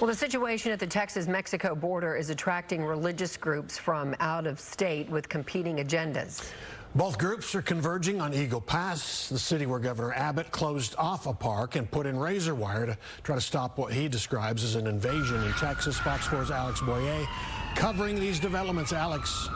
Well, the situation at the Texas-Mexico border is attracting religious groups from out of state with competing agendas. Both groups are converging on Eagle Pass, the city where Governor Abbott closed off a park and put in razor wire to try to stop what he describes as an invasion in Texas. Fox 4's Alex Boyer covering these developments. Alex.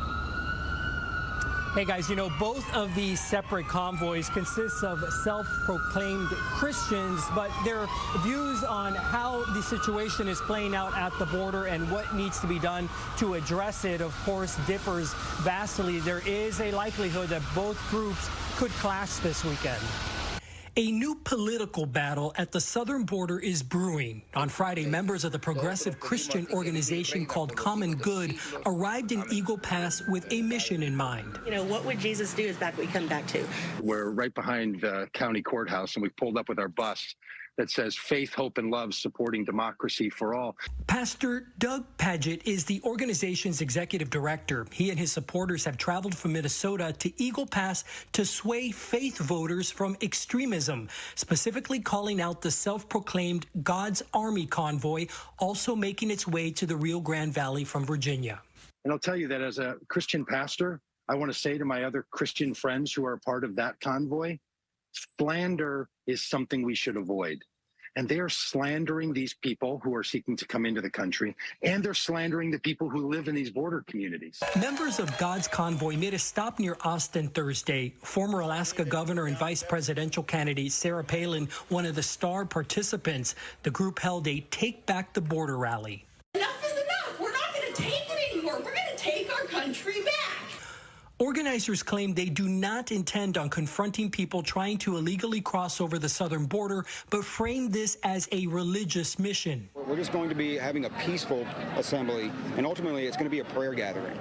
Hey guys, you know, both of these separate convoys consist of self-proclaimed Christians, but their views on how the situation is playing out at the border and what needs to be done to address it, of course, differs vastly. There is a likelihood that both groups could clash this weekend. A new political battle at the southern border is brewing. On Friday, members of the progressive Christian organization called Common Good arrived in Eagle Pass with a mission in mind. You know, what would Jesus do is back what we come back to. We're right behind the county courthouse, and we pulled up with our bus that says faith, hope, and love, supporting democracy for all. Pastor Doug Paget is the organization's executive director. He and his supporters have traveled from Minnesota to Eagle Pass to sway faith voters from extremism, specifically calling out the self-proclaimed God's Army convoy, also making its way to the Rio Grande Valley from Virginia. And I'll tell you that as a Christian pastor, I want to say to my other Christian friends who are a part of that convoy, slander is something we should avoid. And they are slandering these people who are seeking to come into the country, and they're slandering the people who live in these border communities. Members of God's convoy made a stop near Austin Thursday. Former Alaska governor and vice presidential candidate Sarah Palin, one of the star participants. The group held a Take Back the Border rally. Enough is enough. We're not going to take it anymore. We're going to take our country back. Organizers claim they do not intend on confronting people trying to illegally cross over the southern border, but frame this as a religious mission. We're just going to be having a peaceful assembly, and ultimately it's going to be a prayer gathering.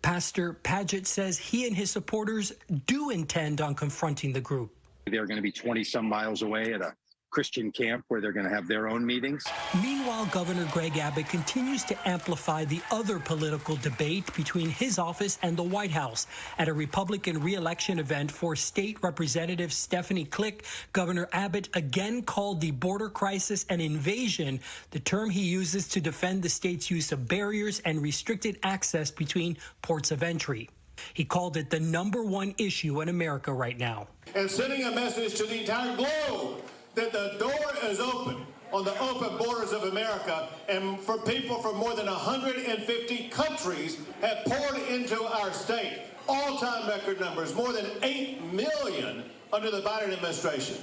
Pastor Paget says he and his supporters do intend on confronting the group. They're going to be 20-some miles away at a Christian camp where they're going to have their own meetings. Meanwhile, Governor Greg Abbott continues to amplify the other political debate between his office and the White House. At a Republican re-election event for State Representative Stephanie Klick, Governor Abbott again called the border crisis an invasion, the term he uses to defend the state's use of barriers and restricted access between ports of entry. He called it the #1 issue in America right now. And sending a message to the entire globe that the door is open on the open borders of America, and for people from more than 150 countries have poured into our state. All-time record numbers, more than 8 million under the Biden administration.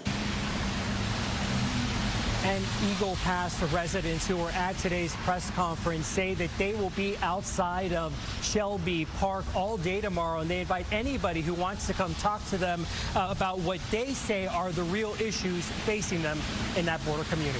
And Eagle Pass residents who were at today's press conference say that they will be outside of Shelby Park all day tomorrow, and they invite anybody who wants to come talk to them about what they say are the real issues facing them in that border community.